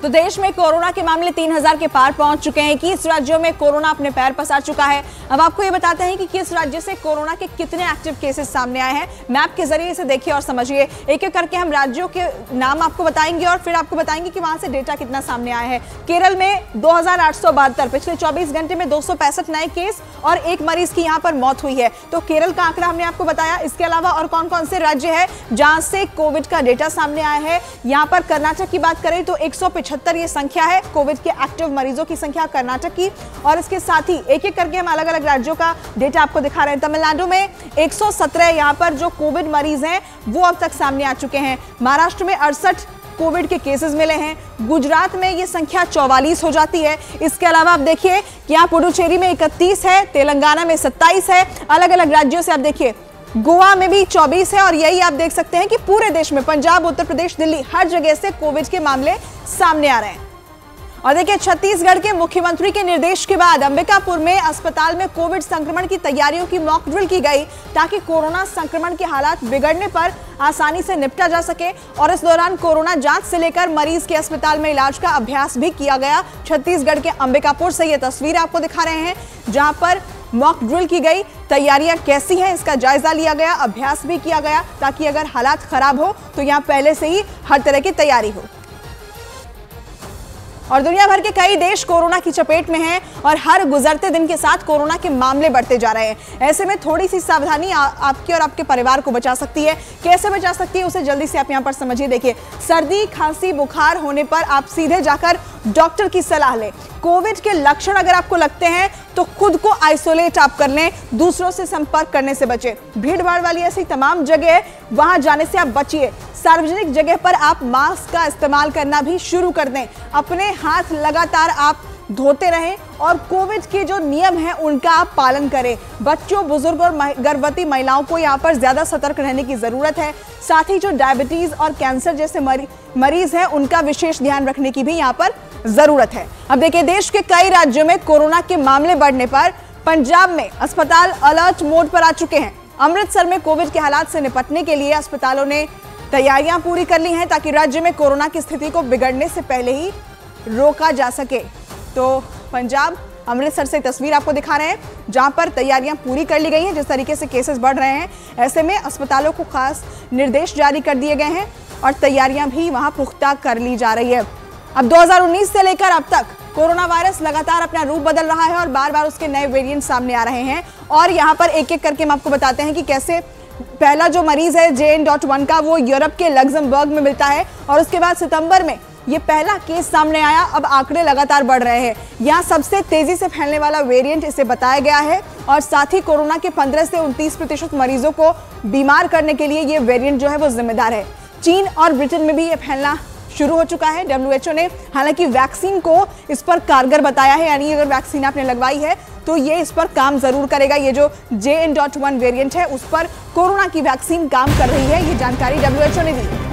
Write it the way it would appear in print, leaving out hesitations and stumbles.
तो देश में कोरोना के मामले 3000 के पार पहुंच चुके हैं। 21 राज्यों में कोरोना अपने पैर पसार चुका है। अब आपको ये बताते हैं कि किस राज्य से कोरोना के कितने एक्टिव केसेस सामने आए हैं। मैप के जरिए इसे देखिए और समझिए। एक एक करके हम राज्यों के नाम आपको बताएंगे और फिर आपको बताएंगे कि वहां से डेटा कितना सामने आया है। केरल में 2872, पिछले 24 घंटे में 265 नए केस और एक मरीज की यहां पर मौत हुई है। तो केरल का आंकड़ा हमने आपको बताया। इसके अलावा और कौन कौन से राज्य है जहां से कोविड का डेटा सामने आया है। यहां पर कर्नाटक की बात करें तो 175 ये संख्या है कोविड के एक्टिव मरीजों की संख्या कर्नाटक की। और इसके साथ ही एक एक करके हम अलग अलग राज्यों का डेटा आपको दिखा रहे हैं। तमिलनाडु में 117 यहां पर जो कोविड मरीज हैं वो अब तक सामने आ चुके हैं। महाराष्ट्र में 68 कोविड के केसेस मिले हैं। गुजरात में ये संख्या 44 हो जाती है। इसके अलावा आप देखिए कि यहाँ पुडुचेरी में 31 है, तेलंगाना में 27 है। अलग अलग राज्यों से आप देखिए गोवा में भी 24 है। और यही आप देख सकते हैं कि पूरे देश में पंजाब, उत्तर प्रदेश, दिल्ली हर जगह से कोविड के मामले सामने आ रहे हैं। और देखिए छत्तीसगढ़ के मुख्यमंत्री के निर्देश के बाद अंबिकापुर में अस्पताल में कोविड संक्रमण की तैयारियों की मॉक ड्रिल की गई ताकि कोरोना संक्रमण के हालात बिगड़ने पर आसानी से निपटा जा सके। और इस दौरान कोरोना जांच से लेकर मरीज के अस्पताल में इलाज का अभ्यास भी किया गया। छत्तीसगढ़ के अंबिकापुर से ये तस्वीर आपको दिखा रहे हैं जहां पर मॉक ड्रिल की गई। तैयारियां कैसी हैं इसका जायजा लिया गया, अभ्यास भी किया गया ताकि अगर हालात खराब हो तो यहां पहले से ही हर तरह की तैयारी हो। और दुनिया भर के कई देश कोरोना की चपेट में हैं और हर गुजरते दिन के साथ कोरोना के मामले बढ़ते जा रहे हैं। ऐसे में थोड़ी सी सावधानी आपके और आपके परिवार को बचा सकती है। कैसे बचा सकती है उसे जल्दी से आप यहाँ पर समझिए। देखिए, सर्दी, खांसी, बुखार होने पर आप सीधे जाकर डॉक्टर की सलाह लें। कोविड के लक्षण अगर आपको लगते हैं तो खुद को आइसोलेट आप कर लें, दूसरों से संपर्क करने से बचें। भीड़ भाड़ वाली ऐसी तमाम जगह वहां जाने से आप बचिए। सार्वजनिक जगह पर आप मास्क का इस्तेमाल करना भी शुरू कर दें। अपने हाथ लगातार आप धोते रहें और कोविड के जो नियम हैं उनका आप पालन करें। बच्चों, बुजुर्ग और गर्भवती महिलाओं को यहाँ पर ज्यादा सतर्क रहने की जरूरत है। साथ ही जो डायबिटीज और कैंसर जैसे मरीज हैं उनका विशेष ध्यान रखने की भी यहाँ पर जरूरत है। अब देखिए, देश के कई राज्यों में कोरोना के मामले बढ़ने पर पंजाब में अस्पताल अलर्ट मोड पर आ चुके हैं। अमृतसर में कोविड के हालात से निपटने के लिए अस्पतालों ने तैयारियां पूरी कर ली हैं ताकि राज्य में कोरोना की स्थिति को बिगड़ने से पहले ही रोका जा सके। तो पंजाब, अमृतसर से तस्वीर आपको दिखा रहे हैं जहां पर तैयारियां पूरी कर ली गई हैं। जिस तरीके से केसेस बढ़ रहे हैं ऐसे में अस्पतालों को खास निर्देश जारी कर दिए गए हैं और तैयारियां भी वहां पुख्ता कर ली जा रही है। अब 2019 से लेकर अब तक कोरोना वायरस लगातार अपना रूप बदल रहा है और बार बार उसके नए वेरिएंट सामने आ रहे हैं। और यहाँ पर एक एक करके हम आपको बताते हैं कि कैसे पहला जो मरीज है JN.1 का वो यूरोप के लग्जमबर्ग में मिलता है और उसके बाद सितंबर में ये पहला केस सामने आया। अब आंकड़े लगातार बढ़ रहे हैं। यहाँ सबसे तेजी से फैलने वाला वेरिएंट इसे बताया गया है और साथ ही कोरोना के 15 से 29% मरीजों को बीमार करने के लिए ये वेरिएंट जो है वो जिम्मेदार है। चीन और ब्रिटेन में भी ये फैलना शुरू हो चुका है। WHO ने हालांकि वैक्सीन को इस पर कारगर बताया है, यानी अगर वैक्सीन आपने लगवाई है तो ये इस पर काम जरूर करेगा। ये जो JN.1 वेरिएंट है उस पर कोरोना की वैक्सीन काम कर रही है, ये जानकारी WHO ने दी।